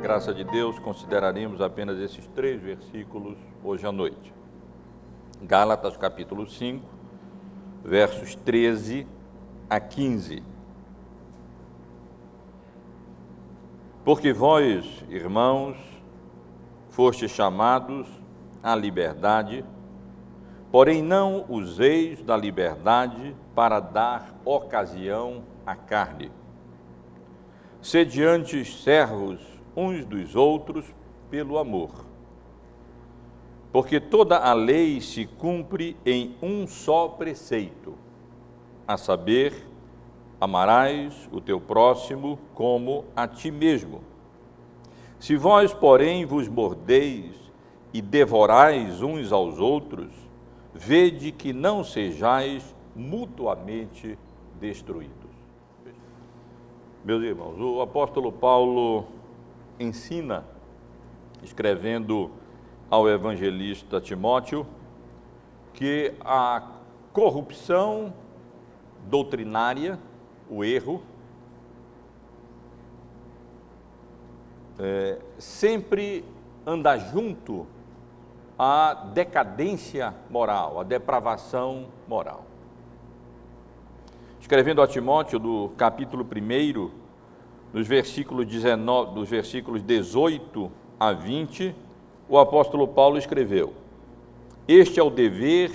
graça de Deus, consideraremos apenas esses 3 versículos hoje à noite. Gálatas capítulo 5, versos 13 a 15. Porque vós, irmãos, fostes chamados à liberdade, porém não useis da liberdade para dar ocasião à carne. Sede antes servos uns dos outros pelo amor. Porque toda a lei se cumpre em um só preceito, a saber, amarás o teu próximo como a ti mesmo. Se vós, porém, vos mordeis e devorais uns aos outros, vede que não sejais mutuamente destruídos. Meus irmãos, o apóstolo Paulo ensina, escrevendo ao evangelista Timóteo, que a corrupção doutrinária, o erro, sempre anda junto à decadência moral, à depravação moral. Escrevendo a Timóteo, do capítulo 1, dos versículos 18 a 20, o apóstolo Paulo escreveu: Este é o dever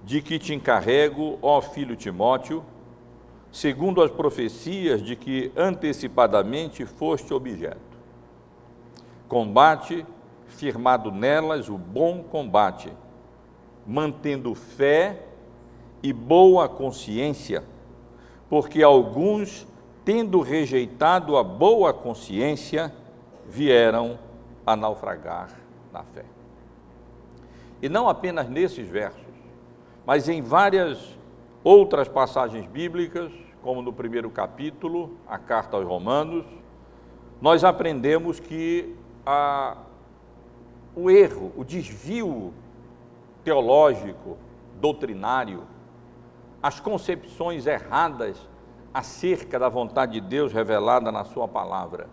de que te encarrego, ó filho Timóteo, segundo as profecias de que antecipadamente foste objeto. Combate, firmado nelas, o bom combate, mantendo fé e boa consciência, porque alguns, tendo rejeitado a boa consciência, vieram a naufragar na fé. E não apenas nesses versos, mas em várias outras passagens bíblicas, como no 1º capítulo, a carta aos Romanos, nós aprendemos que o erro, o desvio teológico, doutrinário, as concepções erradas acerca da vontade de Deus revelada na sua palavra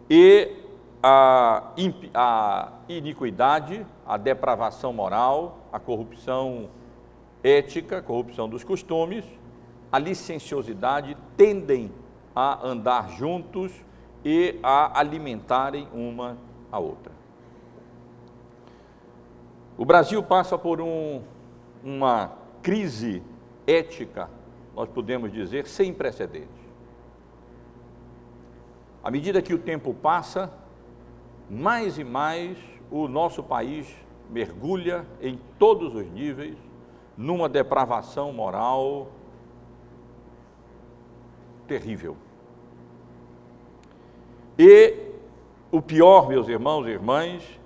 e a iniquidade, a depravação moral, a corrupção ética, a corrupção dos costumes, a licenciosidade tendem a andar juntos e a alimentarem uma a outra. O Brasil passa por uma crise ética, nós podemos dizer, sem precedentes. À medida que o tempo passa, mais e mais o nosso país mergulha em todos os níveis numa depravação moral terrível. E o pior, meus irmãos e irmãs,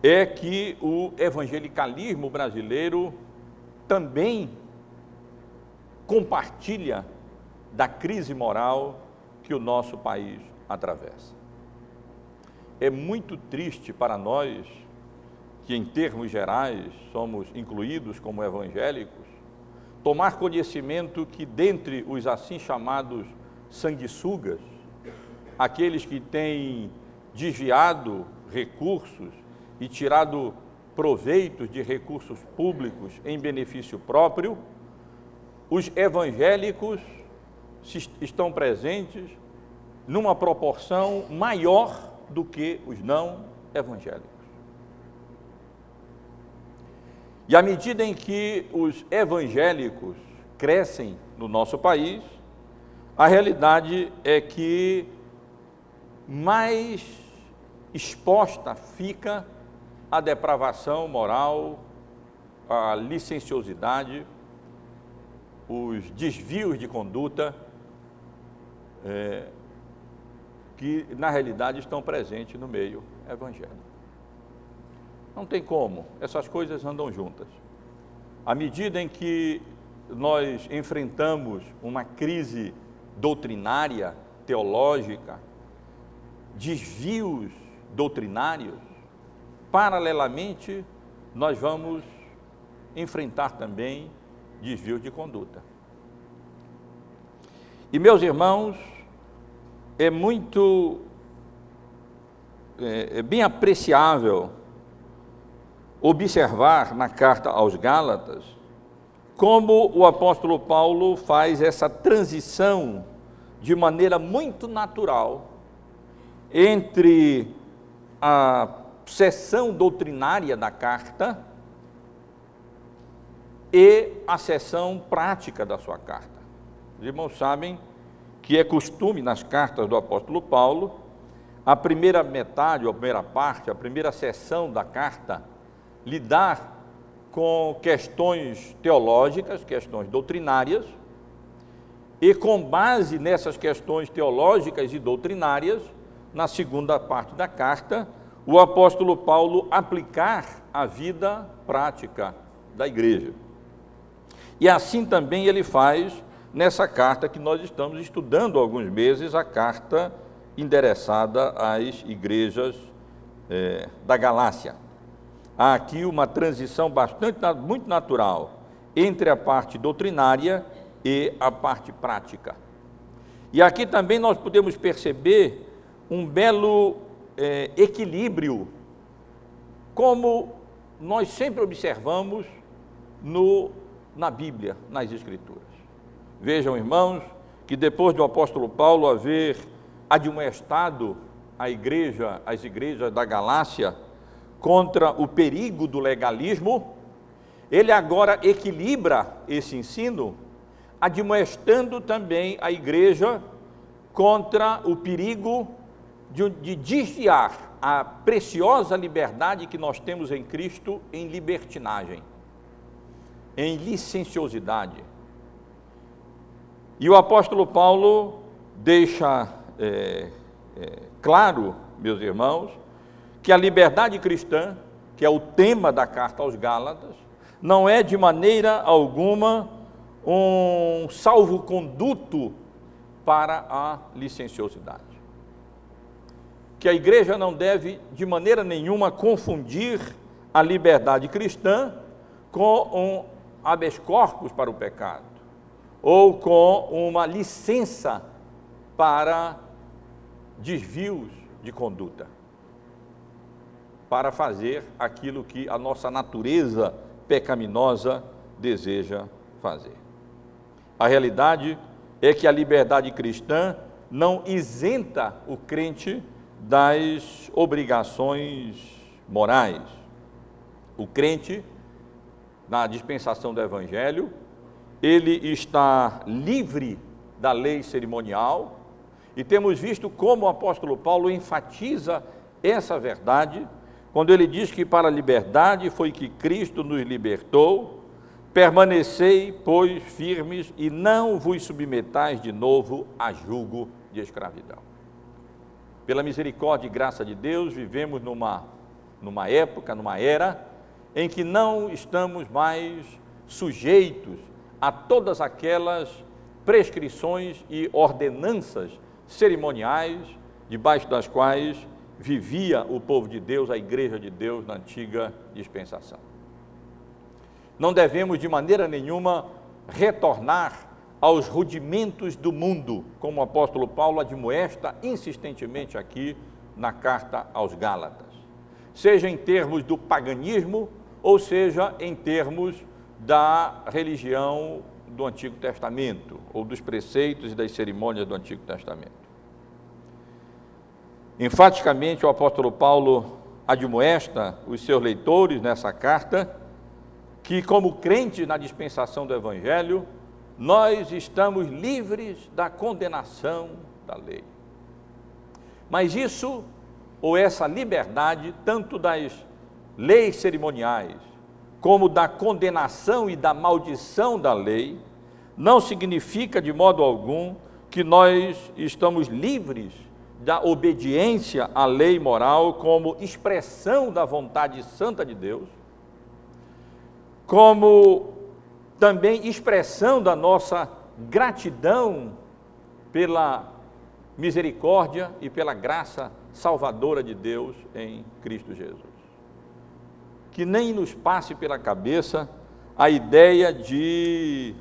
é que o evangelicalismo brasileiro também compartilha da crise moral que o nosso país atravessa. É muito triste para nós, que em termos gerais somos incluídos como evangélicos, tomar conhecimento que dentre os assim chamados sanguessugas, aqueles que têm desviado recursos e tirado proveitos de recursos públicos em benefício próprio, os evangélicos estão presentes numa proporção maior do que os não evangélicos. E à medida em que os evangélicos crescem no nosso país, a realidade é que mais exposta fica a depravação moral, a licenciosidade, os desvios de conduta que, na realidade, estão presentes no meio evangélico. Não tem como, essas coisas andam juntas. À medida em que nós enfrentamos uma crise doutrinária, teológica, desvios doutrinários, paralelamente, nós vamos enfrentar também desvios de conduta. E, meus irmãos, é muito bem apreciável observar na carta aos Gálatas como o apóstolo Paulo faz essa transição de maneira muito natural entre a seção doutrinária da carta e a seção prática da sua carta. Os irmãos sabem que é costume nas cartas do apóstolo Paulo, a primeira metade, ou a primeira parte, a primeira seção da carta, lidar com questões teológicas, questões doutrinárias, e com base nessas questões teológicas e doutrinárias, na segunda parte da carta, o apóstolo Paulo aplicar a vida prática da igreja. E assim também ele faz nessa carta que nós estamos estudando há alguns meses, a carta endereçada às igrejas da Galácia. Há aqui uma transição muito natural entre a parte doutrinária e a parte prática. E aqui também nós podemos perceber um belo equilíbrio, como nós sempre observamos na Bíblia, nas Escrituras. Vejam, irmãos, que depois do apóstolo Paulo haver admoestado as igrejas da Galácia contra o perigo do legalismo, ele agora equilibra esse ensino, admoestando também a igreja contra o perigo de desviar a preciosa liberdade que nós temos em Cristo em libertinagem, em licenciosidade. E o apóstolo Paulo deixa claro, meus irmãos, que a liberdade cristã, que é o tema da carta aos Gálatas, não é de maneira alguma um salvo-conduto para a licenciosidade. Que a igreja não deve, de maneira nenhuma, confundir a liberdade cristã com um habeas corpus para o pecado, ou com uma licença para desvios de conduta, para fazer aquilo que a nossa natureza pecaminosa deseja fazer. A realidade é que a liberdade cristã não isenta o crente das obrigações morais. O crente, na dispensação do Evangelho, ele está livre da lei cerimonial, e temos visto como o apóstolo Paulo enfatiza essa verdade, quando ele diz que para a liberdade foi que Cristo nos libertou, permanecei, pois, firmes, e não vos submetais de novo a jugo de escravidão. Pela misericórdia e graça de Deus, vivemos numa época, numa era, em que não estamos mais sujeitos a todas aquelas prescrições e ordenanças cerimoniais debaixo das quais vivia o povo de Deus, a igreja de Deus na antiga dispensação. Não devemos de maneira nenhuma retornar aos rudimentos do mundo, como o apóstolo Paulo admoesta insistentemente aqui na carta aos Gálatas, seja em termos do paganismo, ou seja em termos da religião do Antigo Testamento, ou dos preceitos e das cerimônias do Antigo Testamento. Enfaticamente, o apóstolo Paulo admoesta os seus leitores nessa carta que, como crentes na dispensação do Evangelho, nós estamos livres da condenação da lei. Mas isso, ou essa liberdade, tanto das leis cerimoniais, como da condenação e da maldição da lei, não significa de modo algum que nós estamos livres da obediência à lei moral como expressão da vontade santa de Deus, como também expressão da nossa gratidão pela misericórdia e pela graça salvadora de Deus em Cristo Jesus. Que nem nos passe pela cabeça a ideia de,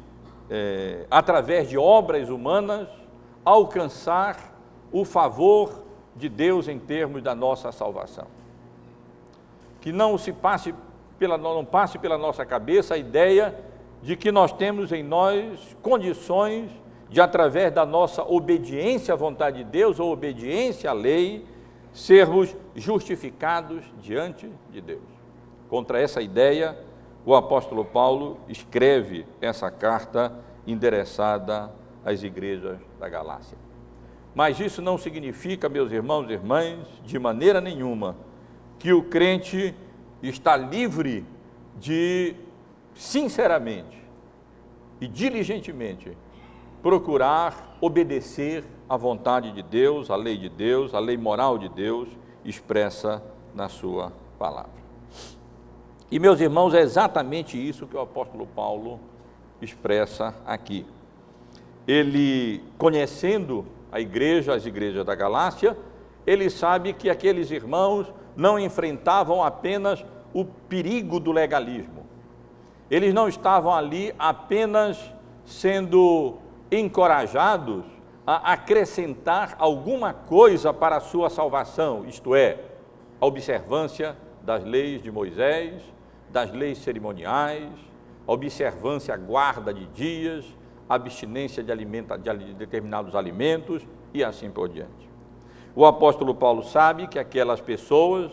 através de obras humanas, alcançar o favor de Deus em termos da nossa salvação. Que não passe pela nossa cabeça a ideia de que nós temos em nós condições de, através da nossa obediência à vontade de Deus ou obediência à lei, sermos justificados diante de Deus. Contra essa ideia, o apóstolo Paulo escreve essa carta endereçada às igrejas da Galácia. Mas isso não significa, meus irmãos e irmãs, de maneira nenhuma, que o crente está livre de, sinceramente e diligentemente, procurar obedecer à vontade de Deus, à lei moral de Deus, expressa na sua palavra. E, meus irmãos, é exatamente isso que o apóstolo Paulo expressa aqui. Ele, conhecendo as igrejas da Galácia, ele sabe que aqueles irmãos não enfrentavam apenas o perigo do legalismo. Eles não estavam ali apenas sendo encorajados a acrescentar alguma coisa para a sua salvação, isto é, a observância das leis de Moisés, das leis cerimoniais, a observância, a guarda de dias, a abstinência de determinados alimentos e assim por diante. O apóstolo Paulo sabe que aquelas pessoas,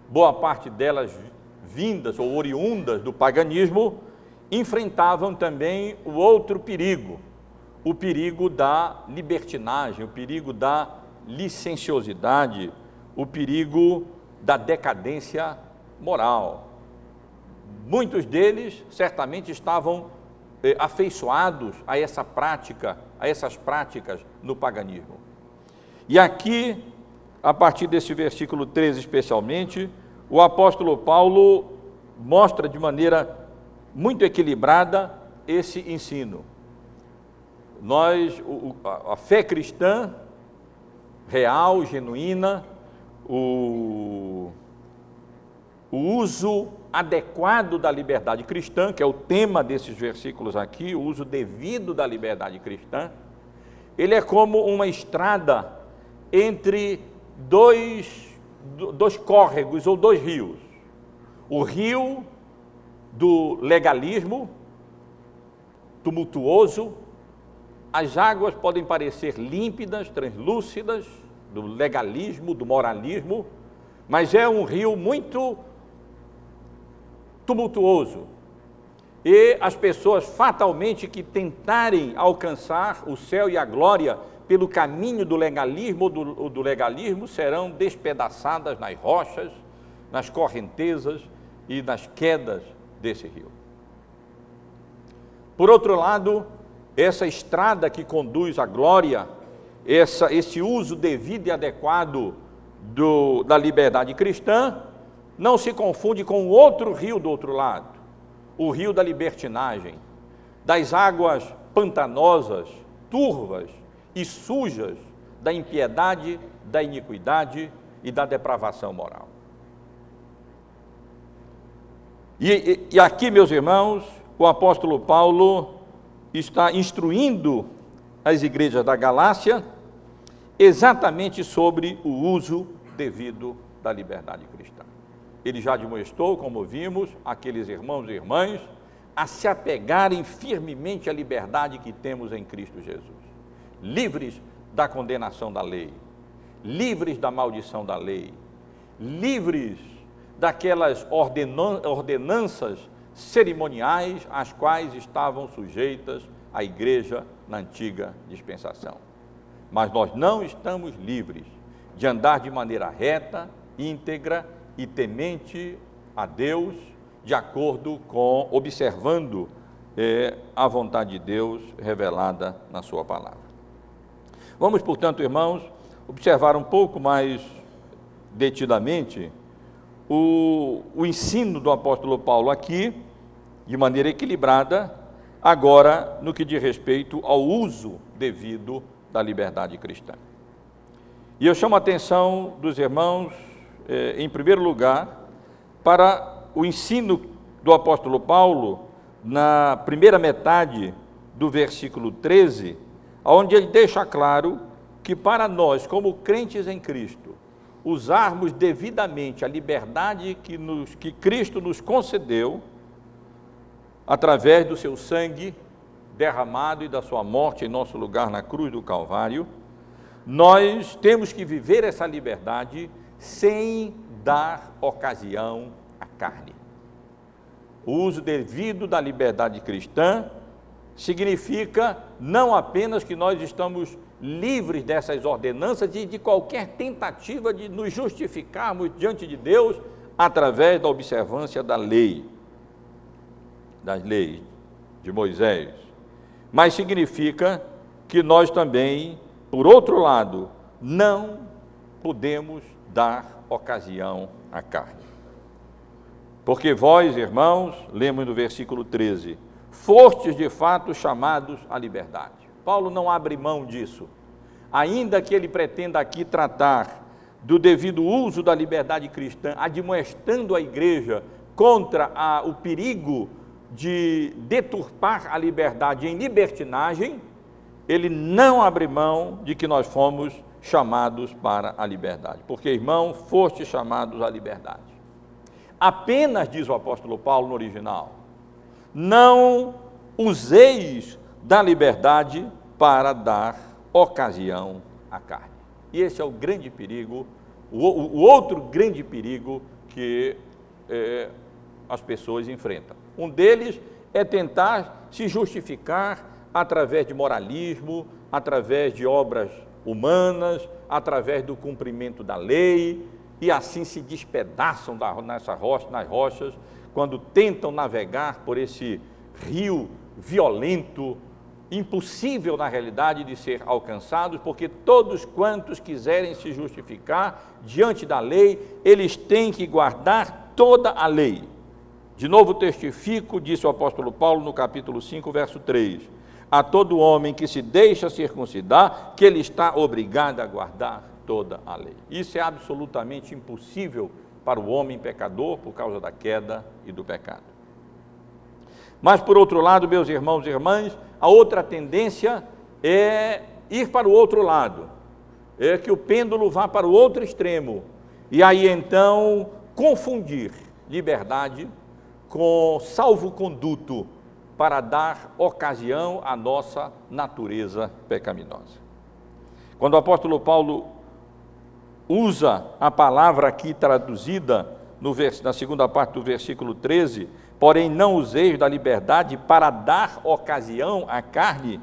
boa parte delas vindas ou oriundas do paganismo, enfrentavam também o outro perigo, o perigo da libertinagem, o perigo da licenciosidade, o perigo da decadência moral. Muitos deles certamente estavam afeiçoados a essas práticas no paganismo. E aqui, a partir desse versículo 13 especialmente, o apóstolo Paulo mostra de maneira muito equilibrada esse ensino. A fé cristã, real, genuína, o uso adequado da liberdade cristã, que é o tema desses versículos aqui, o uso devido da liberdade cristã, ele é como uma estrada entre dois córregos ou dois rios. O rio do legalismo, tumultuoso, as águas podem parecer límpidas, translúcidas, do legalismo, do moralismo, mas é um rio muito tumultuoso. E as pessoas fatalmente que tentarem alcançar o céu e a glória pelo caminho do legalismo ou do legalismo serão despedaçadas nas rochas, nas correntezas e nas quedas desse rio. Por outro lado, essa estrada que conduz à glória, esse uso devido e adequado da liberdade cristã, não se confunde com o outro rio do outro lado, o rio da libertinagem, das águas pantanosas, turvas e sujas da impiedade, da iniquidade e da depravação moral. E aqui, meus irmãos, o apóstolo Paulo está instruindo as igrejas da Galácia exatamente sobre o uso devido da liberdade cristã. Ele já demonstrou, como vimos, aqueles irmãos e irmãs a se apegarem firmemente à liberdade que temos em Cristo Jesus, livres da condenação da lei, livres da maldição da lei, livres daquelas ordenanças cerimoniais às quais estavam sujeitas a igreja na antiga dispensação. Mas nós não estamos livres de andar de maneira reta, íntegra e temente a Deus, de acordo com, observando a vontade de Deus revelada na sua palavra. Vamos, portanto, irmãos, observar um pouco mais detidamente o ensino do apóstolo Paulo aqui, de maneira equilibrada, agora no que diz respeito ao uso devido da liberdade cristã. E eu chamo a atenção dos irmãos, em primeiro lugar, para o ensino do apóstolo Paulo, na primeira metade do versículo 13, onde ele deixa claro que para nós, como crentes em Cristo, usarmos devidamente a liberdade que Cristo nos concedeu, através do seu sangue derramado e da sua morte em nosso lugar na cruz do Calvário, nós temos que viver essa liberdade sem dar ocasião à carne. O uso devido da liberdade cristã significa não apenas que nós estamos livres dessas ordenanças e de qualquer tentativa de nos justificarmos diante de Deus através da observância da lei, das leis de Moisés, mas significa que nós também, por outro lado, não podemos dar ocasião à carne. Porque vós, irmãos, lemos no versículo 13, fostes de fato chamados à liberdade. Paulo não abre mão disso, ainda que ele pretenda aqui tratar do devido uso da liberdade cristã, admoestando a igreja contra o perigo de deturpar a liberdade em libertinagem, ele não abre mão de que nós fomos chamados para a liberdade. Porque, irmão, foste chamados à liberdade. Apenas, diz o apóstolo Paulo no original, não useis da liberdade para dar ocasião à carne. E esse é o grande perigo, o outro grande perigo que as pessoas enfrentam. Um deles é tentar se justificar através de moralismo, através de obras humanas, através do cumprimento da lei, e assim se despedaçam nas rochas, quando tentam navegar por esse rio violento, impossível na realidade de ser alcançados, porque todos quantos quiserem se justificar diante da lei, eles têm que guardar toda a lei. De novo testifico, disse o apóstolo Paulo no capítulo 5, verso 3, a todo homem que se deixa circuncidar, que ele está obrigado a guardar toda a lei. Isso é absolutamente impossível para o homem pecador por causa da queda e do pecado. Mas, por outro lado, meus irmãos e irmãs, a outra tendência é ir para o outro lado, é que o pêndulo vá para o outro extremo, e aí então confundir liberdade com salvo-conduto para dar ocasião à nossa natureza pecaminosa. Quando o apóstolo Paulo usa a palavra aqui traduzida na segunda parte do versículo 13, porém não useis da liberdade para dar ocasião à carne,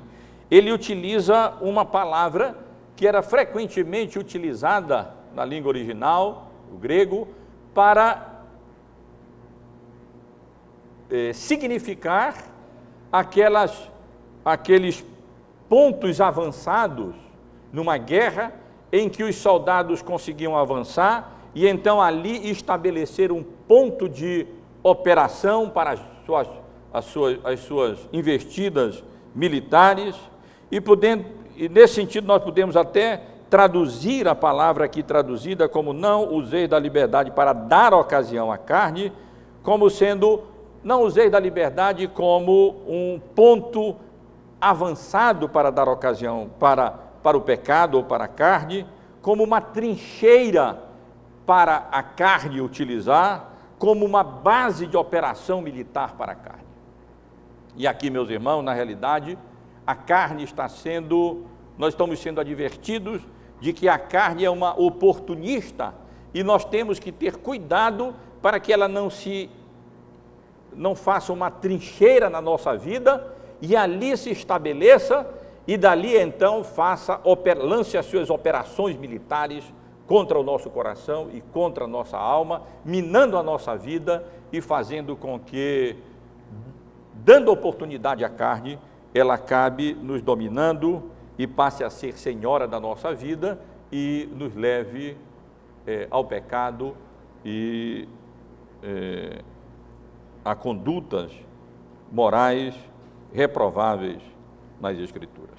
ele utiliza uma palavra que era frequentemente utilizada na língua original, o grego, para significar aqueles pontos avançados numa guerra em que os soldados conseguiam avançar e então ali estabelecer um ponto de operação para as suas investidas militares, e nesse sentido nós podemos até traduzir a palavra aqui traduzida como não usei da liberdade para dar ocasião à carne, como sendo, não usei da liberdade como um ponto avançado para dar ocasião para o pecado ou para a carne, como uma trincheira para a carne utilizar, como uma base de operação militar para a carne. E aqui, meus irmãos, na realidade, a carne nós estamos sendo advertidos de que a carne é uma oportunista e nós temos que ter cuidado para que ela não faça uma trincheira na nossa vida e ali se estabeleça e dali então lance as suas operações militares contra o nosso coração e contra a nossa alma, minando a nossa vida e fazendo com que, dando oportunidade à carne, ela acabe nos dominando e passe a ser senhora da nossa vida e nos leve ao pecado e a condutas morais reprováveis nas Escrituras.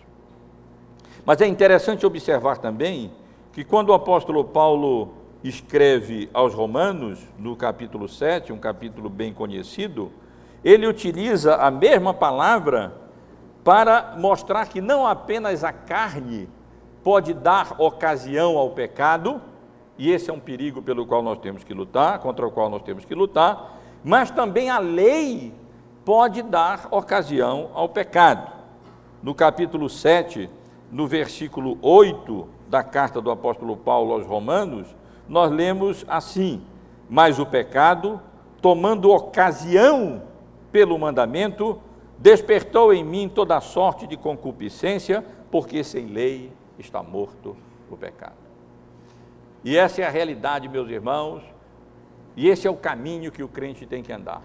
Mas é interessante observar também que quando o apóstolo Paulo escreve aos Romanos, no capítulo 7, um capítulo bem conhecido, ele utiliza a mesma palavra para mostrar que não apenas a carne pode dar ocasião ao pecado, e esse é um perigo pelo qual nós temos que lutar, contra o qual nós temos que lutar, mas também a lei pode dar ocasião ao pecado. No capítulo 7, no versículo 8 da carta do apóstolo Paulo aos Romanos, nós lemos assim: mas o pecado, tomando ocasião pelo mandamento, despertou em mim toda sorte de concupiscência, porque sem lei está morto o pecado. E essa é a realidade, meus irmãos, e esse é o caminho que o crente tem que andar,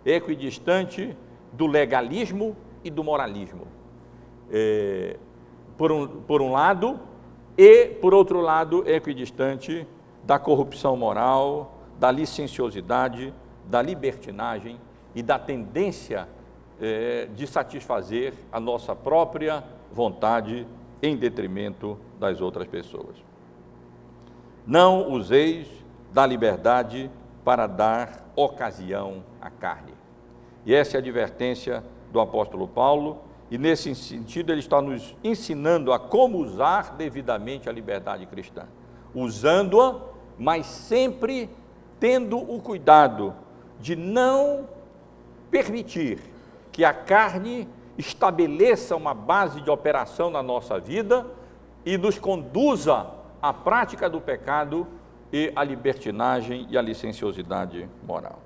equidistante do legalismo e do moralismo, por um lado, e, por outro lado, equidistante da corrupção moral, da licenciosidade, da libertinagem e da tendência de satisfazer a nossa própria vontade em detrimento das outras pessoas. Não useis da liberdade para dar ocasião à carne. E essa é a advertência do apóstolo Paulo, e nesse sentido ele está nos ensinando a como usar devidamente a liberdade cristã, usando-a, mas sempre tendo o cuidado de não permitir que a carne estabeleça uma base de operação na nossa vida e nos conduza à prática do pecado e à libertinagem e à licenciosidade moral.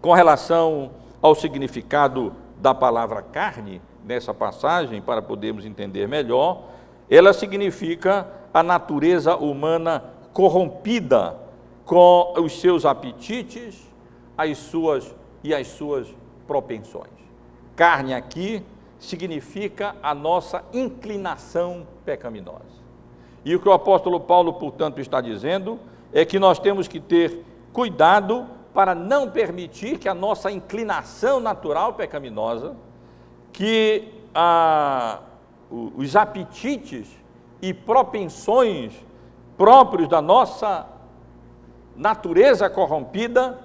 Com relação ao significado da palavra carne, nessa passagem, para podermos entender melhor, ela significa a natureza humana corrompida com os seus apetites, as suas propensões. Carne aqui significa a nossa inclinação pecaminosa. E o que o apóstolo Paulo, portanto, está dizendo é que nós temos que ter cuidado para não permitir que a nossa inclinação natural pecaminosa, que os apetites e propensões próprios da nossa natureza corrompida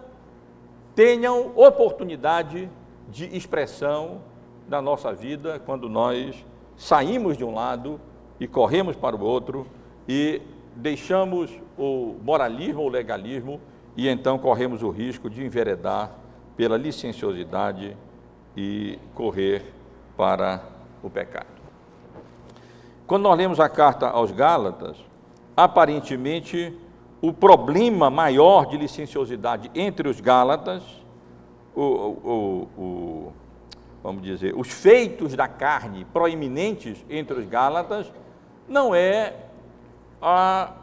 tenham oportunidade de expressão na nossa vida quando nós saímos de um lado e corremos para o outro e deixamos o moralismo ou legalismo e então corremos o risco de enveredar pela licenciosidade e correr para o pecado. Quando nós lemos a carta aos Gálatas, aparentemente o problema maior de licenciosidade entre os Gálatas, vamos dizer, os feitos da carne proeminentes entre os Gálatas, não é a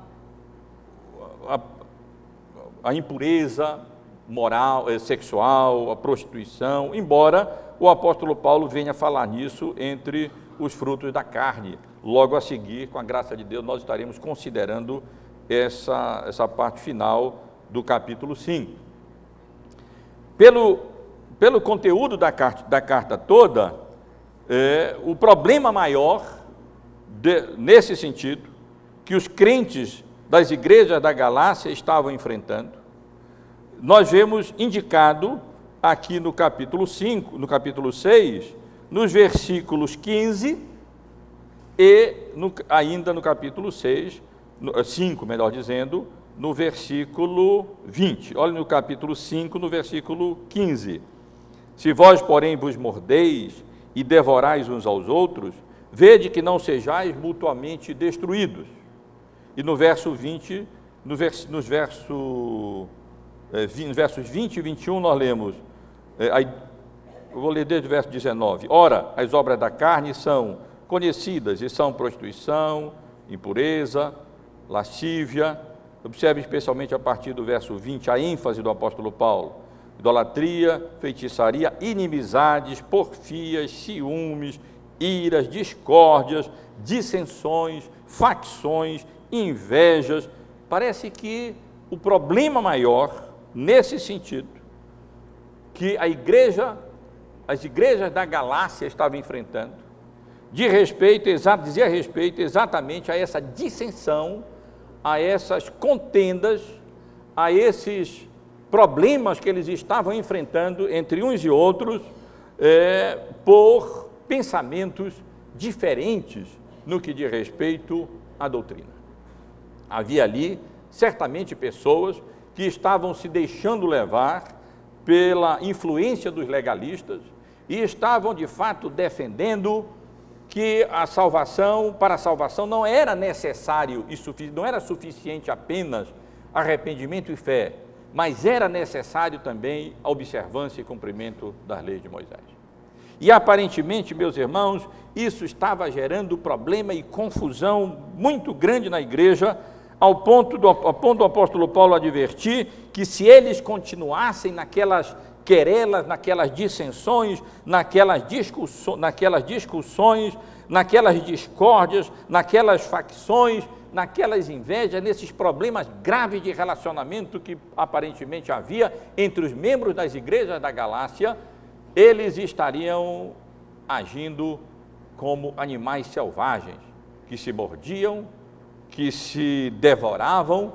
impureza moral, sexual, a prostituição, embora o apóstolo Paulo venha falar nisso entre os frutos da carne. Logo a seguir, com a graça de Deus, nós estaremos considerando essa parte final do capítulo 5. Pelo conteúdo da carta toda, o problema maior, nesse sentido, que os crentes das igrejas da Galácia estavam enfrentando, nós vemos indicado aqui no capítulo 5, no capítulo 6, nos versículos 15 e ainda no capítulo 5, melhor dizendo, no versículo 20. Olha no capítulo 5, no versículo 15. Se vós, porém, vos mordeis e devorais uns aos outros, vede que não sejais mutuamente destruídos. E no verso 20, nos versos 20 e 21, nós lemos, eu vou ler desde o verso 19. Ora, as obras da carne são conhecidas e são prostituição, impureza, lascívia. Observe especialmente a partir do verso 20 a ênfase do apóstolo Paulo: idolatria, feitiçaria, inimizades, porfias, ciúmes, iras, discórdias, dissensões, facções, invejas. Parece que o problema maior, nesse sentido, que as igrejas da Galácia estavam enfrentando, dizia respeito exatamente a essa dissensão, a essas contendas, a esses problemas que eles estavam enfrentando entre uns e outros, por pensamentos diferentes no que diz respeito à doutrina. Havia ali, certamente, pessoas que estavam se deixando levar pela influência dos legalistas e estavam, de fato, defendendo que para a salvação não era necessário e não era suficiente apenas arrependimento e fé, mas era necessário também a observância e cumprimento das leis de Moisés. E aparentemente, meus irmãos, isso estava gerando problema e confusão muito grande na igreja, ao ponto do apóstolo Paulo advertir que se eles continuassem naquelas querelas, naquelas dissensões, naquelas discussões, naquelas discórdias, naquelas facções, naquelas invejas, nesses problemas graves de relacionamento que aparentemente havia entre os membros das igrejas da Galácia, eles estariam agindo como animais selvagens, que se mordiam, que se devoravam,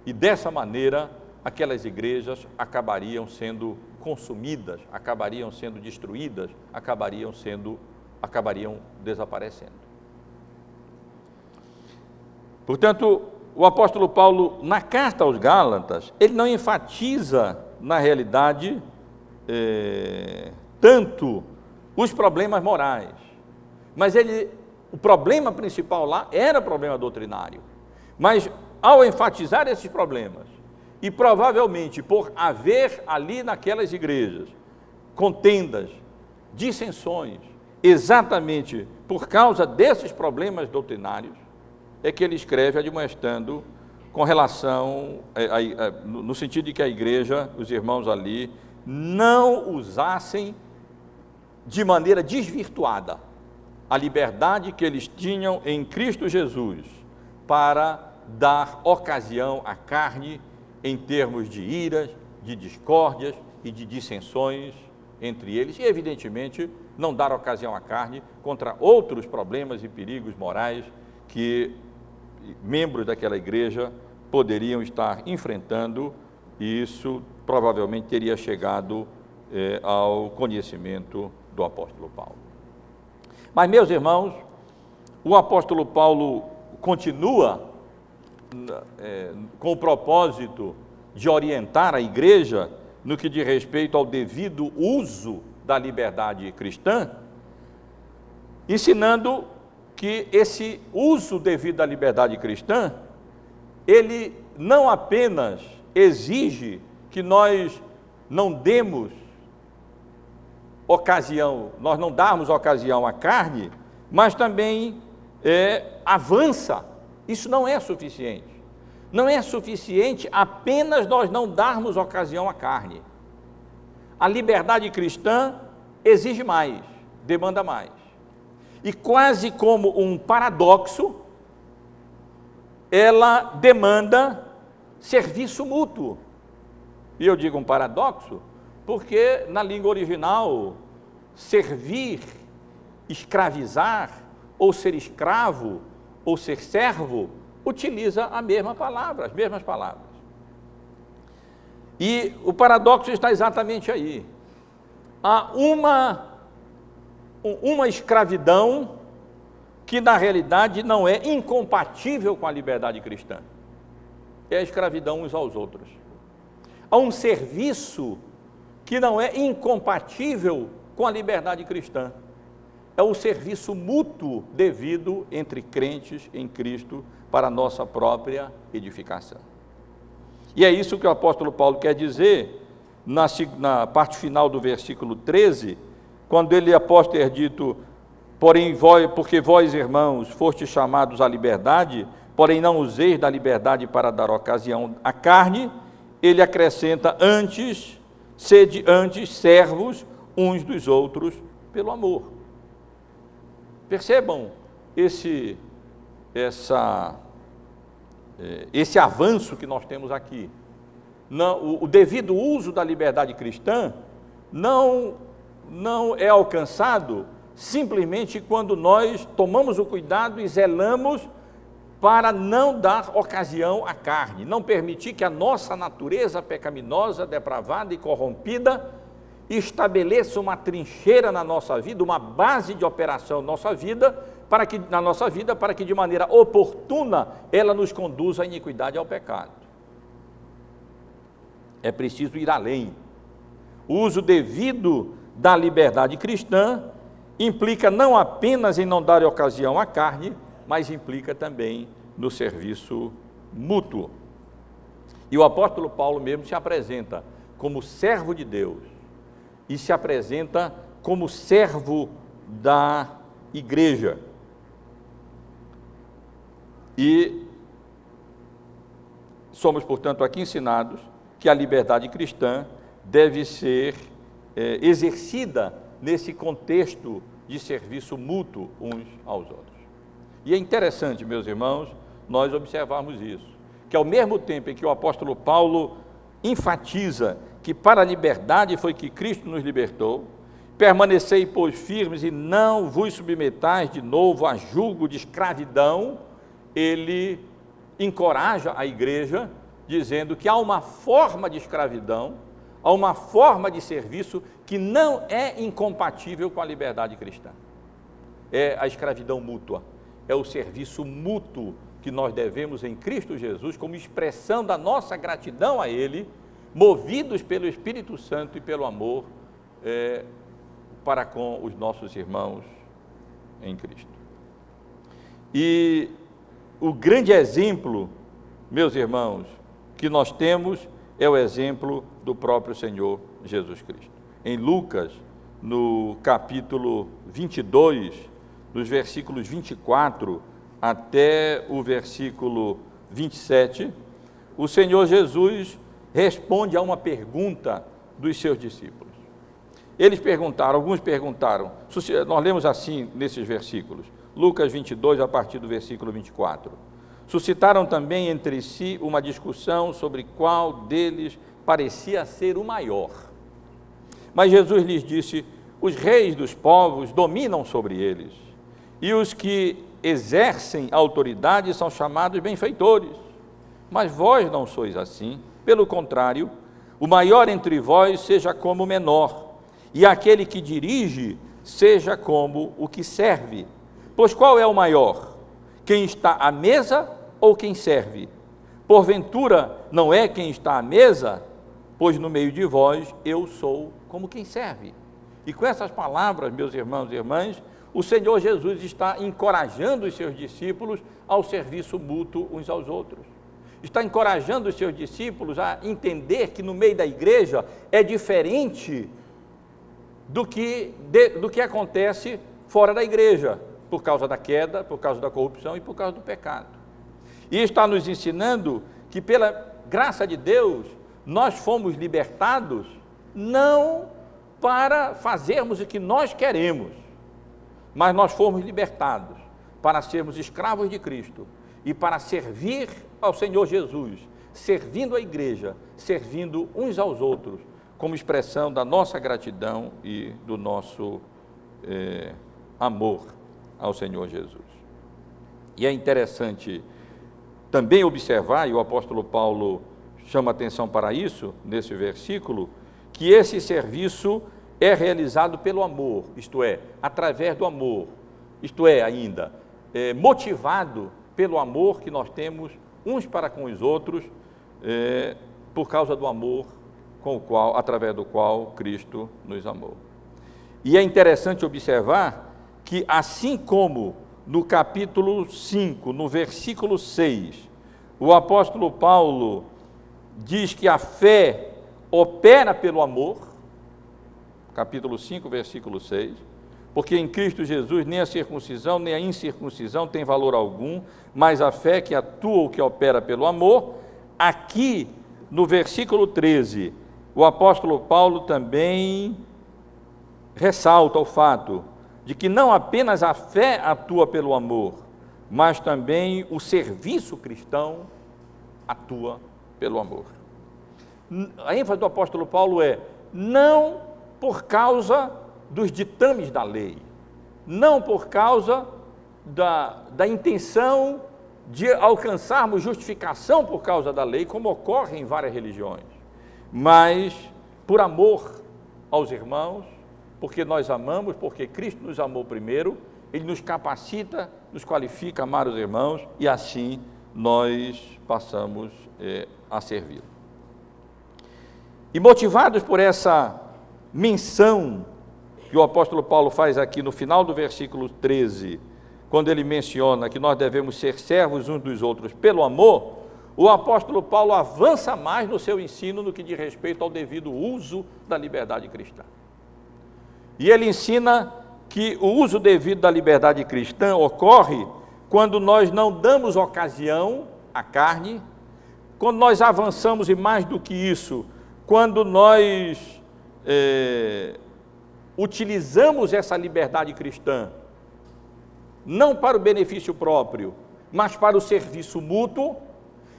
e dessa maneira aquelas igrejas acabariam sendo consumidas, acabariam sendo destruídas, acabariam desaparecendo. Portanto, o apóstolo Paulo, na carta aos Gálatas, ele não enfatiza, na realidade, tanto os problemas morais, mas o problema principal lá era o problema doutrinário. Mas, ao enfatizar esses problemas, e provavelmente por haver ali naquelas igrejas contendas, dissensões, exatamente por causa desses problemas doutrinários, é que ele escreve admoestando com relação, no sentido de que a igreja, os irmãos ali, não usassem de maneira desvirtuada a liberdade que eles tinham em Cristo Jesus para dar ocasião à carne em termos de iras, de discórdias e de dissensões entre eles, e evidentemente não dar ocasião à carne contra outros problemas e perigos morais que membros daquela igreja poderiam estar enfrentando, e isso provavelmente teria chegado ao conhecimento do apóstolo Paulo. Mas, meus irmãos, o apóstolo Paulo continua com o propósito de orientar a igreja no que diz respeito ao devido uso da liberdade cristã, ensinando que esse uso devido à liberdade cristã, ele não apenas exige que nós não demos ocasião, nós não darmos ocasião à carne, mas também avança. Isso não é suficiente. Não é suficiente apenas nós não darmos ocasião à carne. A liberdade cristã exige mais, demanda mais. E quase como um paradoxo, ela demanda serviço mútuo. E eu digo um paradoxo porque na língua original, servir, escravizar, ou ser escravo, ou ser servo, utiliza a mesma palavra, as mesmas palavras. E o paradoxo está exatamente aí. Há uma escravidão que, na realidade, não é incompatível com a liberdade cristã. É a escravidão uns aos outros. Há um serviço que não é incompatível com a liberdade cristã. É o serviço mútuo devido entre crentes em Cristo para a nossa própria edificação. E é isso que o apóstolo Paulo quer dizer na parte final do versículo 13, quando ele, após ter dito, porque vós, irmãos, fostes chamados à liberdade, porém não useis da liberdade para dar ocasião à carne, ele acrescenta sede antes servos uns dos outros pelo amor. Percebam esse avanço que nós temos aqui. O devido uso da liberdade cristã não é alcançado simplesmente quando nós tomamos o cuidado e zelamos para não dar ocasião à carne, não permitir que a nossa natureza pecaminosa, depravada e corrompida estabeleça uma trincheira na nossa vida, uma base de operação na nossa vida, para que na nossa vida, para que de maneira oportuna ela nos conduza à iniquidade e ao pecado. É preciso ir além. O uso devido da liberdade cristã implica não apenas em não dar ocasião à carne, mas implica também no serviço mútuo. E o apóstolo Paulo mesmo se apresenta como servo de Deus e se apresenta como servo da igreja. E somos, portanto, aqui ensinados que a liberdade cristã deve ser exercida nesse contexto de serviço mútuo uns aos outros. E é interessante, meus irmãos, nós observarmos isso, que ao mesmo tempo em que o apóstolo Paulo enfatiza que para a liberdade foi que Cristo nos libertou, permanecei, pois, firmes e não vos submetais de novo a jugo de escravidão, ele encoraja a igreja, dizendo que há uma forma de escravidão, há uma forma de serviço que não é incompatível com a liberdade cristã. É a escravidão mútua, é o serviço mútuo que nós devemos em Cristo Jesus, como expressão da nossa gratidão a Ele, movidos pelo Espírito Santo e pelo amor para com os nossos irmãos em Cristo. E o grande exemplo, meus irmãos, que nós temos é o exemplo do próprio Senhor Jesus Cristo. Em Lucas, no capítulo 22, nos versículos 24 até o versículo 27, o Senhor Jesus responde a uma pergunta dos seus discípulos. Eles perguntaram, alguns perguntaram, nós lemos assim nesses versículos, Lucas 22, a partir do versículo 24. Suscitaram também entre si uma discussão sobre qual deles parecia ser o maior. Mas Jesus lhes disse: os reis dos povos dominam sobre eles, e os que exercem autoridade são chamados benfeitores. Mas vós não sois assim, pelo contrário, o maior entre vós seja como o menor, e aquele que dirige seja como o que serve. Pois qual é o maior? Quem está à mesa ou quem serve? Porventura não é quem está à mesa? Pois no meio de vós eu sou como quem serve. E com essas palavras, meus irmãos e irmãs, o Senhor Jesus está encorajando os seus discípulos ao serviço mútuo uns aos outros. Está encorajando os seus discípulos a entender que no meio da igreja é diferente do que acontece fora da igreja, por causa da queda, por causa da corrupção e por causa do pecado. E está nos ensinando que pela graça de Deus, nós fomos libertados não para fazermos o que nós queremos, mas nós fomos libertados para sermos escravos de Cristo e para servir ao Senhor Jesus, servindo a igreja, servindo uns aos outros, como expressão da nossa gratidão e do nosso amor ao Senhor Jesus. E é interessante também observar, e o apóstolo Paulo chama atenção para isso, nesse versículo, que esse serviço é realizado pelo amor, isto é, através do amor, isto é, ainda, motivado pelo amor que nós temos uns para com os outros, por causa do amor através do qual Cristo nos amou. E é interessante observar que, assim como no capítulo 5, no versículo 6, o apóstolo Paulo diz que a fé opera pelo amor, capítulo 5, versículo 6, porque em Cristo Jesus nem a circuncisão nem a incircuncisão tem valor algum, mas a fé que atua ou que opera pelo amor. Aqui, no versículo 13, o apóstolo Paulo também ressalta o fato de que não apenas a fé atua pelo amor, mas também o serviço cristão atua pelo amor. A ênfase do apóstolo Paulo é não por causa dos ditames da lei, não por causa da intenção de alcançarmos justificação por causa da lei, como ocorre em várias religiões, mas por amor aos irmãos, porque nós amamos, porque Cristo nos amou primeiro, Ele nos capacita, nos qualifica a amar os irmãos e assim nós passamos a servi-lo. E motivados por essa menção que o apóstolo Paulo faz aqui no final do versículo 13, quando ele menciona que nós devemos ser servos uns dos outros pelo amor, o apóstolo Paulo avança mais no seu ensino no que diz respeito ao devido uso da liberdade cristã. E ele ensina que o uso devido da liberdade cristã ocorre quando nós não damos ocasião à carne, quando nós avançamos e mais do que isso, quando nós utilizamos essa liberdade cristã, não para o benefício próprio, mas para o serviço mútuo,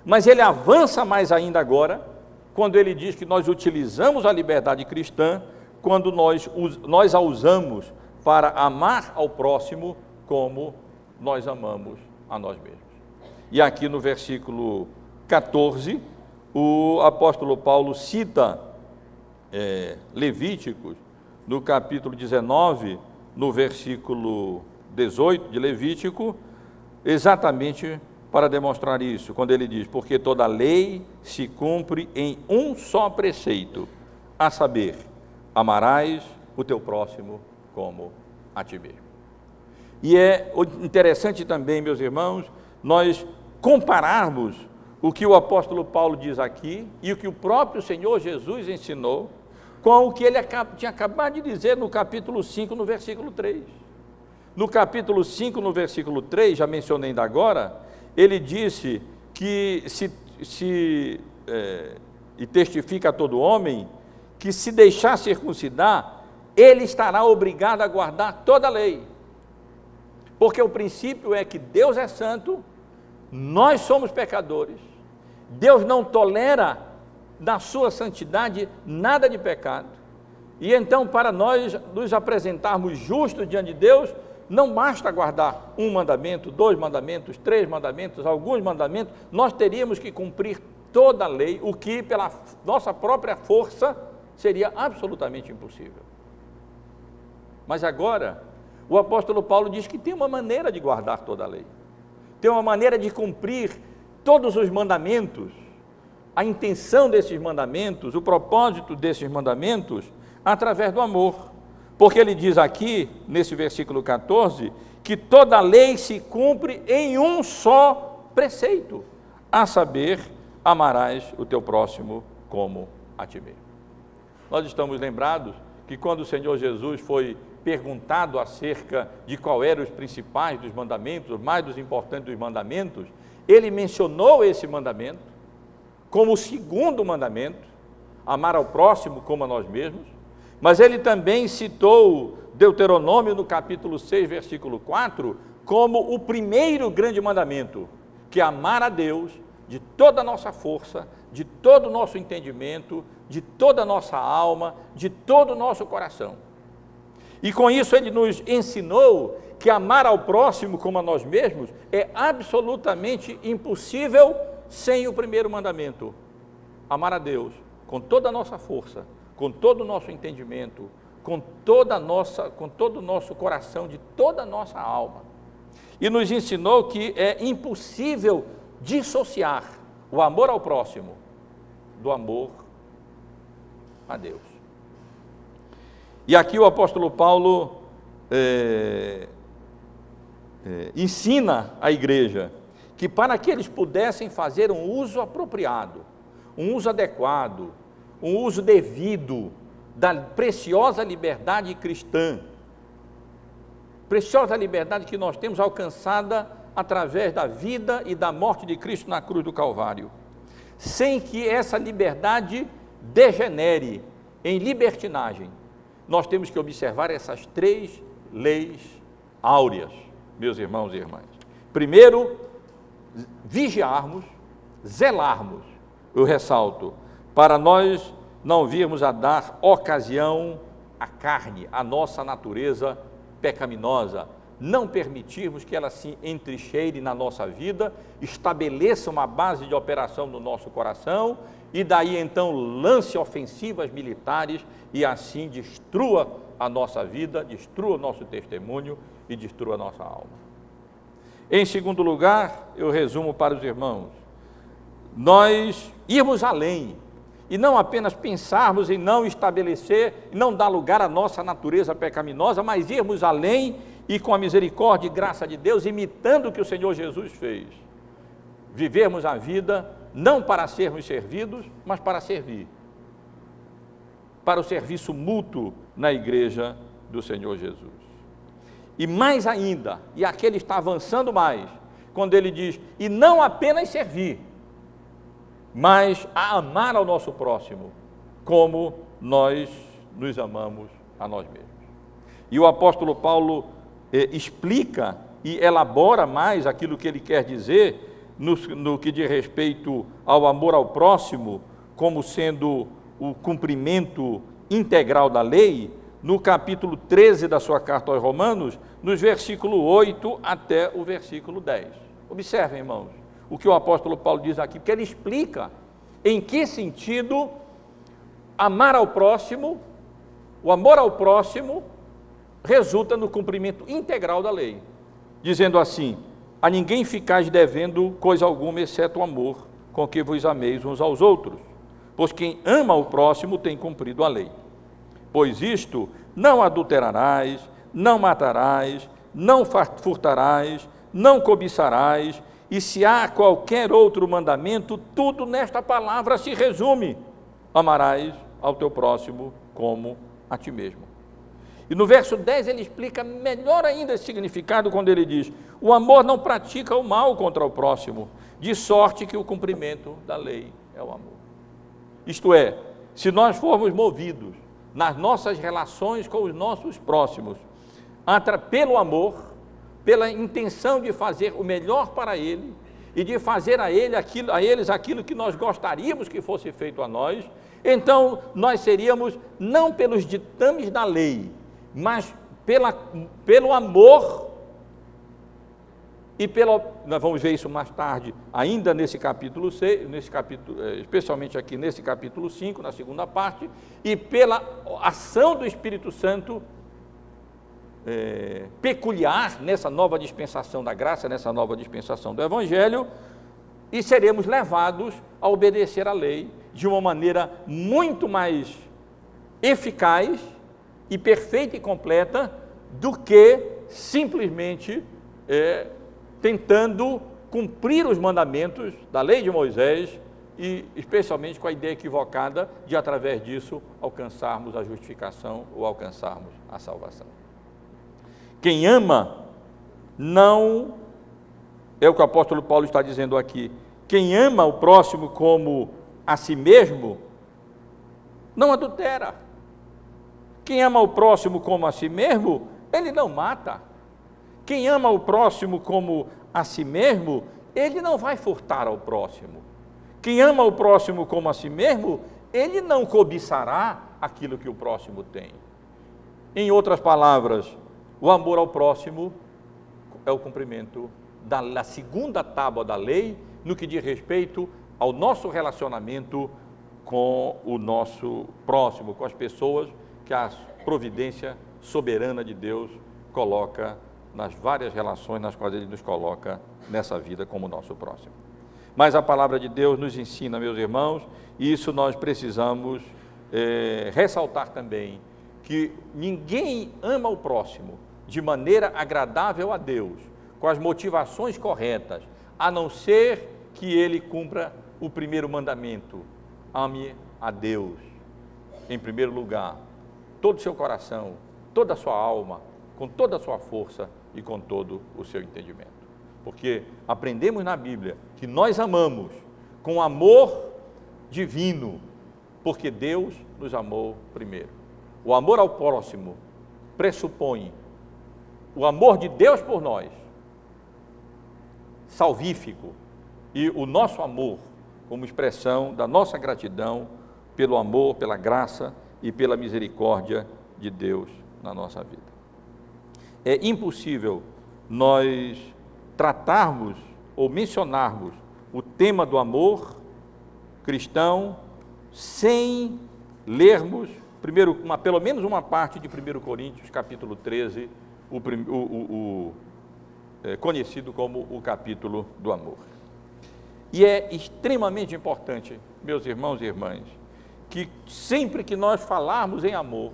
mas ele avança mais ainda agora, quando ele diz que nós utilizamos a liberdade cristã, quando nós a usamos para amar ao próximo como nós amamos a nós mesmos. E aqui no versículo 14, o apóstolo Paulo cita Levíticos, no capítulo 19, no versículo 18 de Levítico, exatamente para demonstrar isso, quando ele diz: porque toda lei se cumpre em um só preceito, a saber, amarás o teu próximo como a ti mesmo. E é interessante também, meus irmãos, nós compararmos o que o apóstolo Paulo diz aqui e o que o próprio Senhor Jesus ensinou com o que ele tinha acabado de dizer no capítulo 5, no versículo 3. No capítulo 5, no versículo 3, já mencionei ainda agora, ele disse que e testifica a todo homem que se deixar circuncidar, ele estará obrigado a guardar toda a lei. Porque o princípio é que Deus é santo, nós somos pecadores, Deus não tolera da sua santidade nada de pecado, e então para nós nos apresentarmos justos diante de Deus, não basta guardar um mandamento, 2 mandamentos, 3 mandamentos, alguns mandamentos, nós teríamos que cumprir toda a lei, o que pela nossa própria força seria absolutamente impossível. Mas agora, o apóstolo Paulo diz que tem uma maneira de guardar toda a lei, tem uma maneira de cumprir todos os mandamentos, a intenção desses mandamentos, o propósito desses mandamentos, através do amor. Porque ele diz aqui, nesse versículo 14, que toda a lei se cumpre em um só preceito, a saber, amarás o teu próximo como a ti mesmo. Nós estamos lembrados que quando o Senhor Jesus foi perguntado acerca de qual eram os principais dos mandamentos, os mais dos importantes dos mandamentos, ele mencionou esse mandamento como o segundo mandamento, amar ao próximo como a nós mesmos, mas ele também citou Deuteronômio no capítulo 6, versículo 4, como o primeiro grande mandamento, que é amar a Deus de toda a nossa força, de todo o nosso entendimento, de toda a nossa alma, de todo o nosso coração. E com isso ele nos ensinou que amar ao próximo como a nós mesmos é absolutamente impossível sem o primeiro mandamento, amar a Deus com toda a nossa força, com todo o nosso entendimento, com todo o nosso coração, de toda a nossa alma. E nos ensinou que é impossível dissociar o amor ao próximo do amor a Deus. E aqui o apóstolo Paulo ensina à igreja que para que eles pudessem fazer um uso apropriado, um uso adequado, um uso devido da preciosa liberdade cristã, preciosa liberdade que nós temos alcançada através da vida e da morte de Cristo na cruz do Calvário, sem que essa liberdade degenere em libertinagem, nós temos que observar essas 3 leis áureas, meus irmãos e irmãs. Primeiro, vigiarmos, zelarmos, eu ressalto, para nós não virmos a dar ocasião à carne, à nossa natureza pecaminosa, não permitirmos que ela se entrincheire na nossa vida, estabeleça uma base de operação no nosso coração e daí então lance ofensivas militares e assim destrua a nossa vida, destrua o nosso testemunho e destrua a nossa alma. Em segundo lugar, eu resumo para os irmãos, nós irmos além, e não apenas pensarmos em não estabelecer, não dar lugar à nossa natureza pecaminosa, mas irmos além e com a misericórdia e graça de Deus, imitando o que o Senhor Jesus fez. Vivermos a vida não para sermos servidos, mas para servir. Para o serviço mútuo na igreja do Senhor Jesus. E mais ainda, e aqui ele está avançando mais, quando ele diz, e não apenas servir, mas a amar ao nosso próximo, como nós nos amamos a nós mesmos. E o apóstolo Paulo explica e elabora mais aquilo que ele quer dizer, no que diz respeito ao amor ao próximo, como sendo o cumprimento integral da lei, no capítulo 13 da sua carta aos Romanos, nos versículo 8 até o versículo 10. Observem, irmãos, o que o apóstolo Paulo diz aqui, porque ele explica em que sentido amar ao próximo, o amor ao próximo, resulta no cumprimento integral da lei, dizendo assim, a ninguém ficais devendo coisa alguma, exceto o amor, com que vos ameis uns aos outros, pois quem ama o próximo tem cumprido a lei. Pois isto, não adulterarás, não matarás, não furtarás, não cobiçarás, e se há qualquer outro mandamento, tudo nesta palavra se resume, amarás ao teu próximo como a ti mesmo. E no verso 10 ele explica melhor ainda esse significado quando ele diz, o amor não pratica o mal contra o próximo, de sorte que o cumprimento da lei é o amor. Isto é, se nós formos movidos nas nossas relações com os nossos próximos, pelo amor, pela intenção de fazer o melhor para ele e de fazer a eles aquilo que nós gostaríamos que fosse feito a nós, então nós seríamos, não pelos ditames da lei, mas pelo amor e nós vamos ver isso mais tarde, ainda nesse capítulo 6, especialmente aqui nesse capítulo 5, na segunda parte, e pela ação do Espírito Santo peculiar nessa nova dispensação da graça, nessa nova dispensação do Evangelho, e seremos levados a obedecer a lei de uma maneira muito mais eficaz e perfeita e completa do que simplesmente tentando cumprir os mandamentos da lei de Moisés e especialmente com a ideia equivocada de através disso alcançarmos a justificação ou alcançarmos a salvação. Quem ama não, é o que o apóstolo Paulo está dizendo aqui, quem ama o próximo como a si mesmo, não adultera. Quem ama o próximo como a si mesmo, ele não mata. Quem ama o próximo como a si mesmo, ele não vai furtar ao próximo. Quem ama o próximo como a si mesmo, ele não cobiçará aquilo que o próximo tem. Em outras palavras, o amor ao próximo é o cumprimento da segunda tábua da lei, no que diz respeito ao nosso relacionamento com o nosso próximo, com as pessoas que a providência soberana de Deus coloca nas várias relações nas quais Ele nos coloca nessa vida como nosso próximo. Mas a palavra de Deus nos ensina, meus irmãos, e isso nós precisamos ressaltar também, que ninguém ama o próximo de maneira agradável a Deus, com as motivações corretas, a não ser que ele cumpra o primeiro mandamento, ame a Deus, em primeiro lugar, todo o seu coração, toda a sua alma, com toda a sua força e com todo o seu entendimento. Porque aprendemos na Bíblia que nós amamos com amor divino, porque Deus nos amou primeiro. O amor ao próximo pressupõe o amor de Deus por nós, salvífico, e o nosso amor como expressão da nossa gratidão pelo amor, pela graça e pela misericórdia de Deus na nossa vida. É impossível nós tratarmos ou mencionarmos o tema do amor cristão sem lermos pelo menos uma parte de 1 Coríntios, capítulo 13, conhecido como o capítulo do amor. E é extremamente importante, meus irmãos e irmãs, que sempre que nós falarmos em amor,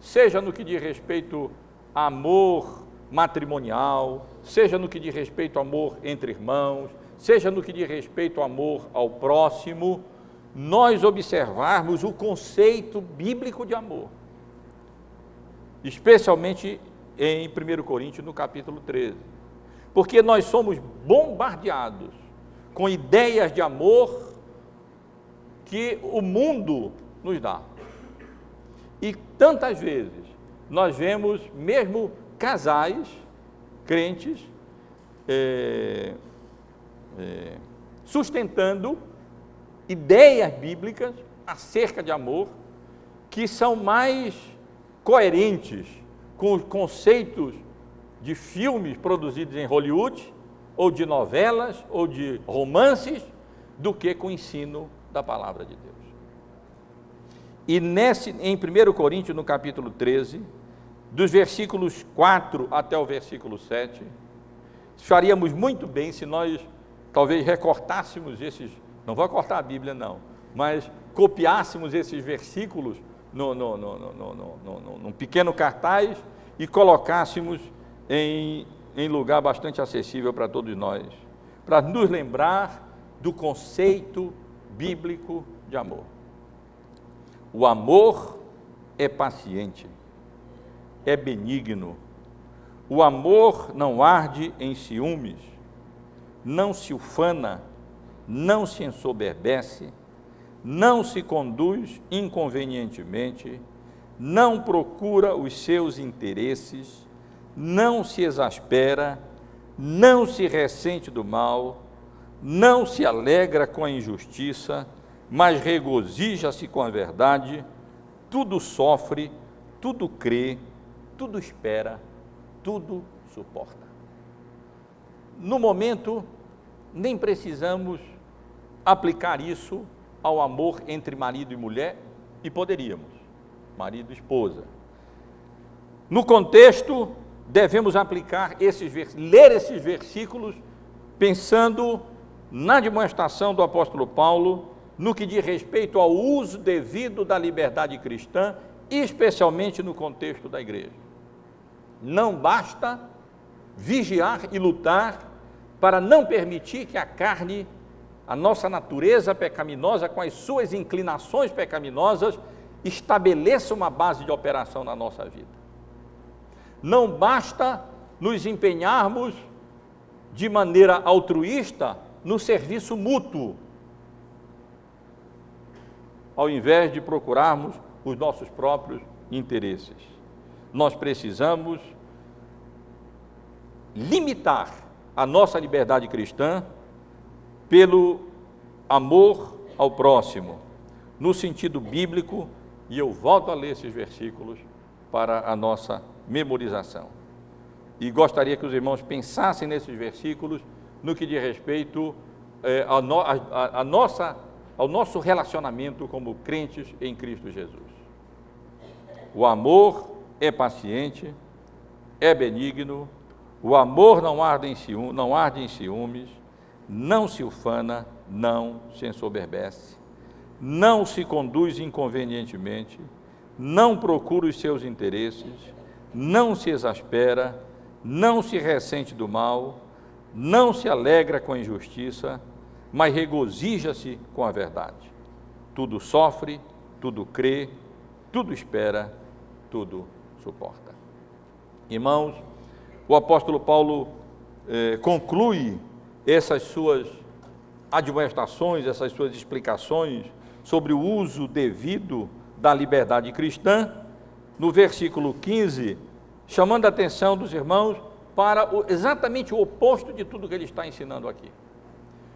seja no que diz respeito a amor matrimonial, seja no que diz respeito ao amor entre irmãos, seja no que diz respeito ao amor ao próximo, nós observarmos o conceito bíblico de amor, especialmente em 1 Coríntios, no capítulo 13, porque nós somos bombardeados com ideias de amor que o mundo nos dá. E tantas vezes nós vemos mesmo casais, crentes, sustentando ideias bíblicas acerca de amor que são mais coerentes com os conceitos de filmes produzidos em Hollywood, ou de novelas, ou de romances, do que com o ensino da palavra de Deus. E em 1 Coríntios, no capítulo 13, dos versículos 4 até o versículo 7, faríamos muito bem se nós talvez recortássemos esses, não vou cortar a Bíblia não, mas copiássemos esses versículos num pequeno cartaz e colocássemos em lugar bastante acessível para todos nós, para nos lembrar do conceito bíblico de amor. O amor é paciente, é benigno. O amor não arde em ciúmes, não se ufana, não se ensoberbece, não se conduz inconvenientemente, não procura os seus interesses, não se exaspera, não se ressente do mal, não se alegra com a injustiça, mas regozija-se com a verdade, tudo sofre, tudo crê, tudo espera, tudo suporta. No momento, nem precisamos aplicar isso ao amor entre marido e mulher, e poderíamos, marido e esposa. No contexto, devemos aplicar ler esses versículos pensando na demonstração do apóstolo Paulo no que diz respeito ao uso devido da liberdade cristã, especialmente no contexto da igreja. Não basta vigiar e lutar para não permitir que a carne, a nossa natureza pecaminosa, com as suas inclinações pecaminosas, estabeleça uma base de operação na nossa vida. Não basta nos empenharmos de maneira altruísta no serviço mútuo, ao invés de procurarmos os nossos próprios interesses. Nós precisamos limitar a nossa liberdade cristã pelo amor ao próximo, no sentido bíblico, e eu volto a ler esses versículos para a nossa memorização. E gostaria que os irmãos pensassem nesses versículos no que diz respeito ao nosso relacionamento como crentes em Cristo Jesus. O amor é paciente, é benigno, o amor não arde em ciúmes, não se ufana, não se ensoberbece, não se conduz inconvenientemente, não procura os seus interesses, não se exaspera, não se ressente do mal, não se alegra com a injustiça, mas regozija-se com a verdade. Tudo sofre, tudo crê, tudo espera, tudo suporta. Irmãos, o apóstolo Paulo conclui essas suas admoestações, essas suas explicações sobre o uso devido da liberdade cristã, no versículo 15, chamando a atenção dos irmãos para exatamente o oposto de tudo que ele está ensinando aqui.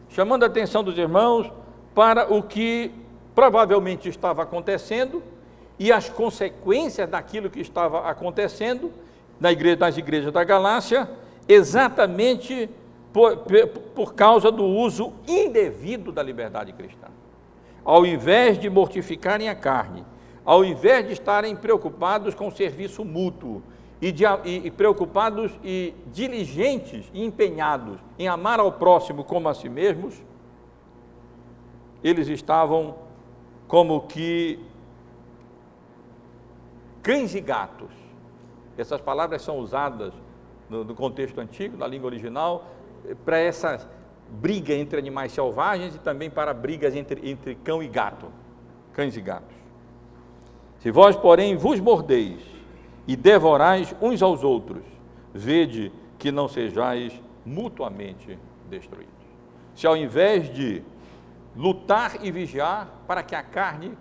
Chamando a atenção dos irmãos para o que provavelmente estava acontecendo e as consequências daquilo que estava acontecendo nas igrejas da Galácia, exatamente por causa do uso indevido da liberdade cristã. Ao invés de mortificarem a carne, ao invés de estarem preocupados com o serviço mútuo, e preocupados e diligentes e empenhados em amar ao próximo como a si mesmos, eles estavam como que cães e gatos. Essas palavras são usadas no contexto antigo, na língua original, para essa briga entre animais selvagens e também para brigas entre cão e gato, cães e gatos. Se vós, porém, vos mordeis e devorais uns aos outros, vede que não sejais mutuamente destruídos. Se ao invés de lutar e vigiar para que a carne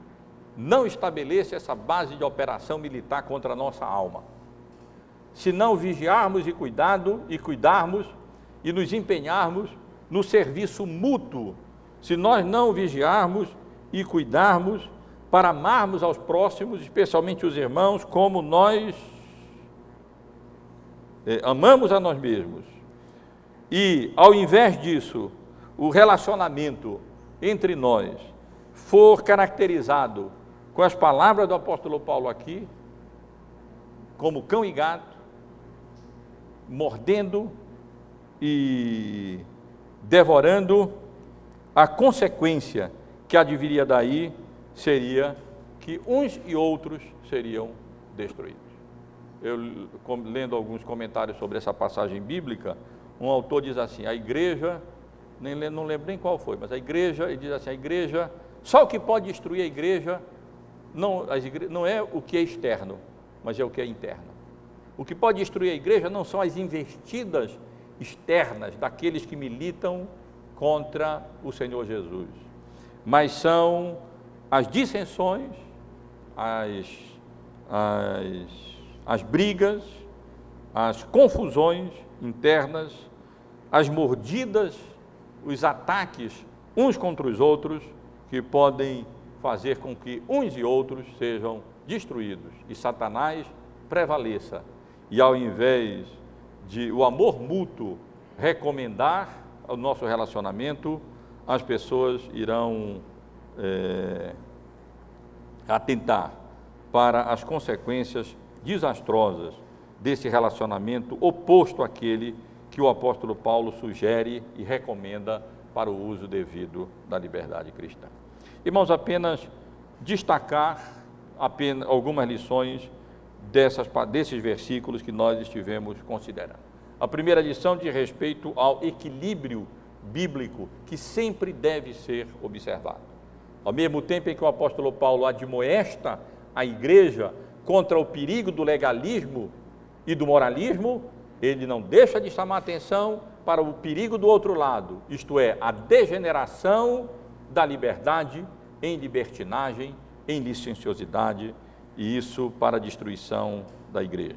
não estabeleça essa base de operação militar contra a nossa alma, se não vigiarmos e cuidarmos e nos empenharmos no serviço mútuo, se nós não vigiarmos e cuidarmos para amarmos aos próximos, especialmente os irmãos, como nós amamos a nós mesmos, e ao invés disso, o relacionamento entre nós for caracterizado com as palavras do apóstolo Paulo aqui, como cão e gato, mordendo e devorando, a consequência que adviria daí seria que uns e outros seriam destruídos. Eu, lendo alguns comentários sobre essa passagem bíblica, um autor diz assim, a igreja, não lembro nem qual foi, mas a igreja, ele diz assim, a igreja, só o que pode destruir a igreja não é o que é externo, mas é o que é interno. O que pode destruir a igreja não são as investidas externas daqueles que militam contra o Senhor Jesus, mas são as dissensões, as brigas, as confusões internas, as mordidas, os ataques uns contra os outros, que podem fazer com que uns e outros sejam destruídos e Satanás prevaleça. E ao invés de o amor mútuo recomendar o nosso relacionamento, as pessoas irão atentar para as consequências desastrosas desse relacionamento oposto àquele que o apóstolo Paulo sugere e recomenda para o uso devido da liberdade cristã. Irmãos, apenas destacar algumas lições desses versículos que nós estivemos considerando. A primeira lição diz respeito ao equilíbrio bíblico que sempre deve ser observado. Ao mesmo tempo em que o apóstolo Paulo admoesta a igreja contra o perigo do legalismo e do moralismo, ele não deixa de chamar atenção para o perigo do outro lado, isto é, a degeneração da liberdade em libertinagem, em licenciosidade, e isso para a destruição da igreja.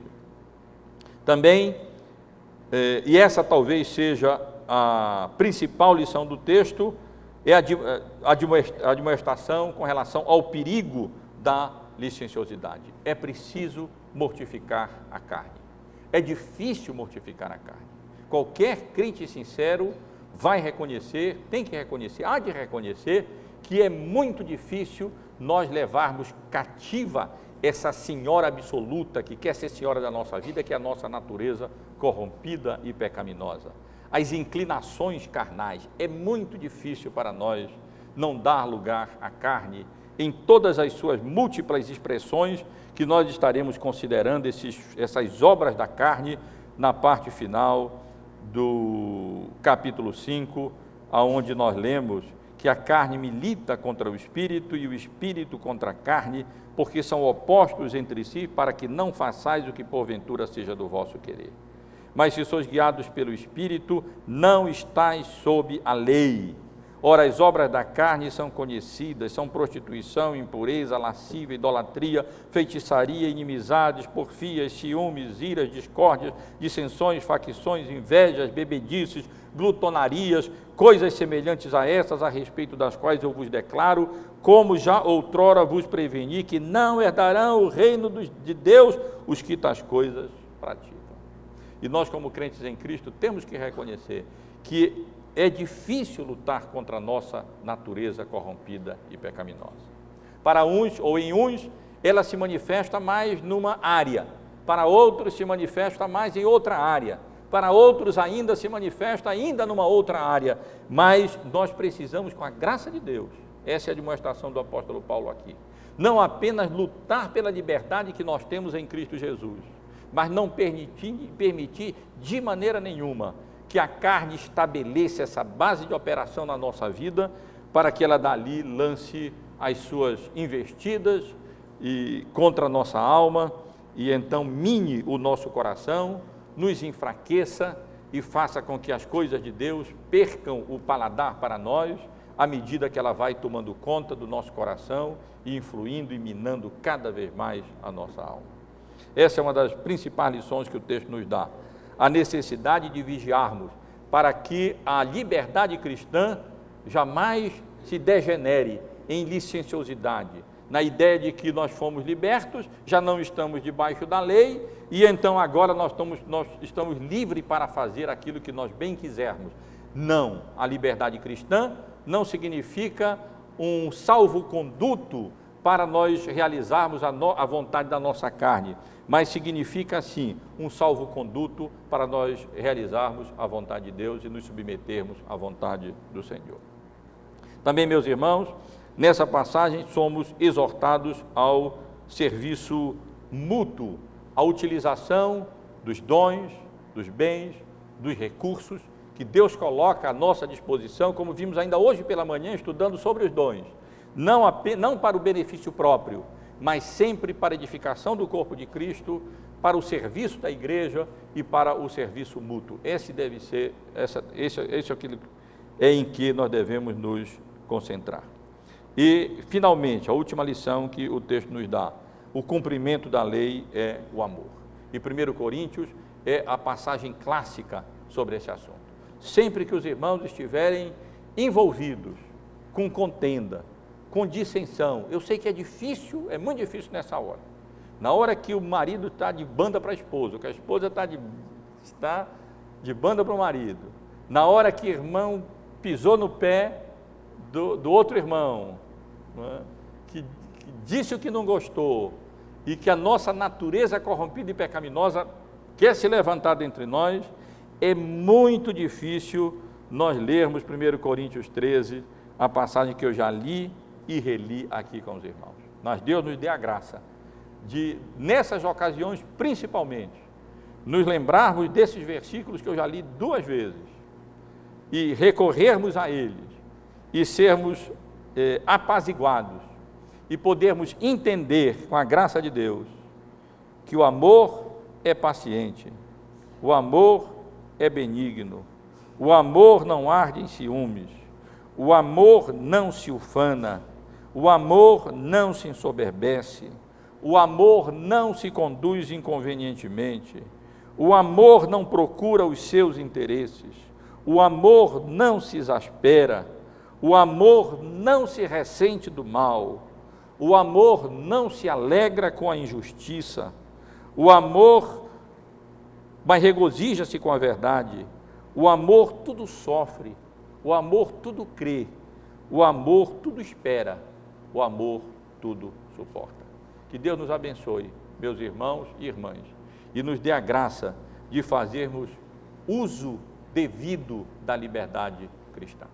Também, e essa talvez seja a principal lição do texto, é a admoestação com relação ao perigo da licenciosidade. É preciso mortificar a carne. É difícil mortificar a carne. Qualquer crente sincero vai reconhecer, tem que reconhecer, há de reconhecer que é muito difícil nós levarmos cativa essa senhora absoluta que quer ser senhora da nossa vida, que é a nossa natureza corrompida e pecaminosa. As inclinações carnais, é muito difícil para nós não dar lugar à carne em todas as suas múltiplas expressões que nós estaremos considerando essas obras da carne na parte final do capítulo 5, aonde nós lemos que a carne milita contra o espírito e o espírito contra a carne, porque são opostos entre si, para que não façais o que porventura seja do vosso querer. Mas se sois guiados pelo espírito, não estáis sob a lei. Ora, as obras da carne são conhecidas, são prostituição, impureza, lascívia, idolatria, feitiçaria, inimizades, porfias, ciúmes, iras, discórdias, dissensões, facções, invejas, bebedices, glutonarias, coisas semelhantes a essas, a respeito das quais eu vos declaro, como já outrora vos preveni, que não herdarão o reino de Deus os que tais coisas praticam. E nós, como crentes em Cristo, temos que reconhecer que é difícil lutar contra a nossa natureza corrompida e pecaminosa. Para uns, ou em uns, ela se manifesta mais numa área, para outros se manifesta mais em outra área, para outros ainda se manifesta ainda numa outra área, mas nós precisamos, com a graça de Deus, essa é a demonstração do apóstolo Paulo aqui, não apenas lutar pela liberdade que nós temos em Cristo Jesus, mas não permitir de maneira nenhuma que a carne estabeleça essa base de operação na nossa vida, para que ela dali lance as suas investidas e contra a nossa alma, e então mine o nosso coração, nos enfraqueça e faça com que as coisas de Deus percam o paladar para nós, à medida que ela vai tomando conta do nosso coração e influindo e minando cada vez mais a nossa alma. Essa é uma das principais lições que o texto nos dá, a necessidade de vigiarmos para que a liberdade cristã jamais se degenere em licenciosidade, na ideia de que nós fomos libertos, já não estamos debaixo da lei, e então agora nós estamos livres para fazer aquilo que nós bem quisermos. Não, a liberdade cristã não significa um salvo-conduto para nós realizarmos a vontade da nossa carne, mas significa sim um salvo-conduto para nós realizarmos a vontade de Deus e nos submetermos à vontade do Senhor. Também, meus irmãos, nessa passagem somos exortados ao serviço mútuo, à utilização dos dons, dos bens, dos recursos que Deus coloca à nossa disposição, como vimos ainda hoje pela manhã estudando sobre os dons, não para o benefício próprio, mas sempre para a edificação do corpo de Cristo, para o serviço da igreja e para o serviço mútuo. Esse é aquilo em que nós devemos nos concentrar. E, finalmente, a última lição que o texto nos dá, o cumprimento da lei é o amor. E 1 Coríntios é a passagem clássica sobre esse assunto. Sempre que os irmãos estiverem envolvidos com contenda, com dissensão, eu sei que é difícil, é muito difícil nessa hora. Na hora que o marido está de banda para a esposa, que a esposa está de banda para o marido, na hora que o irmão pisou no pé do outro irmão, que disse o que não gostou, e que a nossa natureza corrompida e pecaminosa quer se levantar dentre nós, é muito difícil nós lermos 1 Coríntios 13, a passagem que eu já li e reli aqui com os irmãos. Mas Deus nos dê a graça de, nessas ocasiões principalmente, nos lembrarmos desses versículos que eu já li 2 vezes, e recorrermos a eles, e sermos apaziguados, e podermos entender, com a graça de Deus, que o amor é paciente, o amor é benigno, o amor não arde em ciúmes, o amor não se ufana, o amor não se ensoberbece, o amor não se conduz inconvenientemente, o amor não procura os seus interesses, o amor não se exaspera, o amor não se ressente do mal, o amor não se alegra com a injustiça, o amor, mas regozija-se com a verdade, o amor tudo sofre, o amor tudo crê, o amor tudo espera, o amor tudo suporta. Que Deus nos abençoe, meus irmãos e irmãs, e nos dê a graça de fazermos uso devido da liberdade cristã.